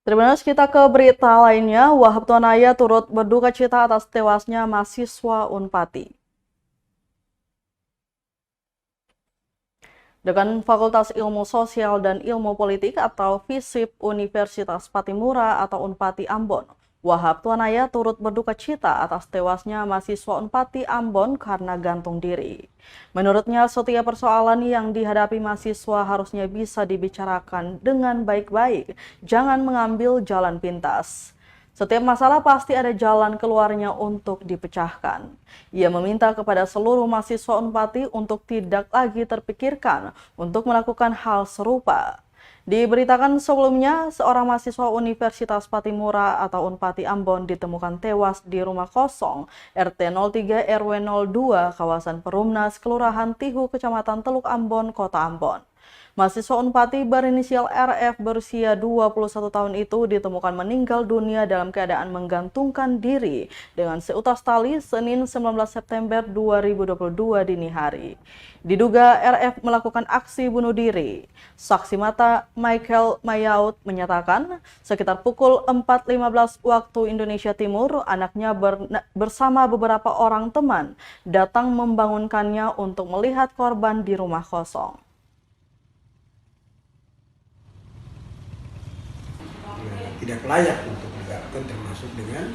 Terima kasih, kita ke berita lainnya. Wahab Tuanaya turut berduka cita atas tewasnya mahasiswa Unpati. Dengan Fakultas Ilmu Sosial dan Ilmu Politik atau FISIP Universitas Patimura atau Unpati Ambon, Wahab Tuanaya turut berduka cita atas tewasnya mahasiswa Unpati Ambon karena gantung diri. Menurutnya, setiap persoalan yang dihadapi mahasiswa harusnya bisa dibicarakan dengan baik-baik, jangan mengambil jalan pintas. Setiap masalah pasti ada jalan keluarnya untuk dipecahkan. Ia meminta kepada seluruh mahasiswa Unpati untuk tidak lagi terpikirkan untuk melakukan hal serupa. Diberitakan sebelumnya, seorang mahasiswa Universitas Patimura atau Unpati Ambon ditemukan tewas di rumah kosong RT 03 RW 02 kawasan Perumnas, Kelurahan Tihu, Kecamatan Teluk Ambon, Kota Ambon. Mahasiswa Unpati berinisial RF berusia 21 tahun itu ditemukan meninggal dunia dalam keadaan menggantungkan diri dengan seutas tali Senin 19 September 2022 dini hari. Diduga RF melakukan aksi bunuh diri. Saksi mata Michael Mayaut menyatakan sekitar pukul 4.15 waktu Indonesia Timur, anaknya bersama beberapa orang teman datang membangunkannya untuk melihat korban di rumah kosong. Tidak layak untuk dilakukan, termasuk dengan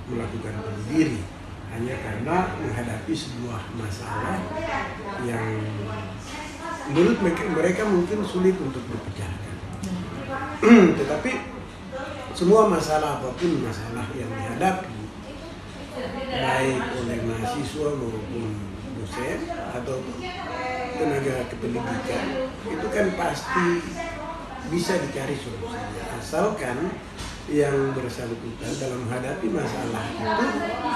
melakukan bunuh diri hanya karena menghadapi sebuah masalah yang menurut mereka mungkin sulit untuk dipecahkan. Tetapi semua masalah, apapun masalah yang dihadapi baik oleh mahasiswa maupun dosen atau tenaga kependidikan, itu kan pasti bisa dicari solusinya, asalkan yang bersangkutan dalam menghadapi masalah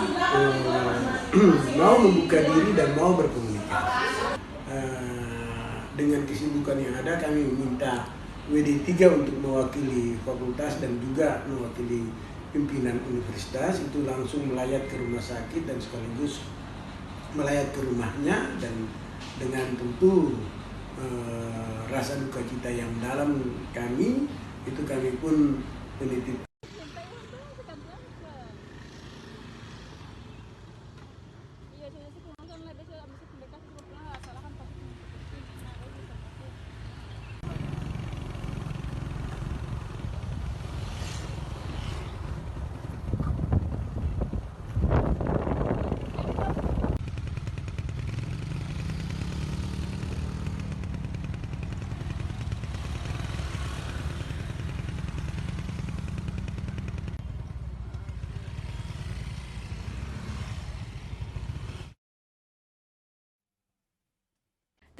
itu mau membuka diri dan mau berkomunikasi. Dengan kesibukan yang ada, kami meminta WD3 untuk mewakili fakultas dan juga mewakili pimpinan universitas itu langsung melayat ke rumah sakit dan sekaligus melayat ke rumahnya, dan dengan tentu rasa duka cita yang dalam kami pun menitip.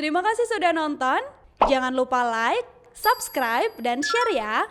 Terima kasih sudah nonton. Jangan lupa like, subscribe, dan share ya.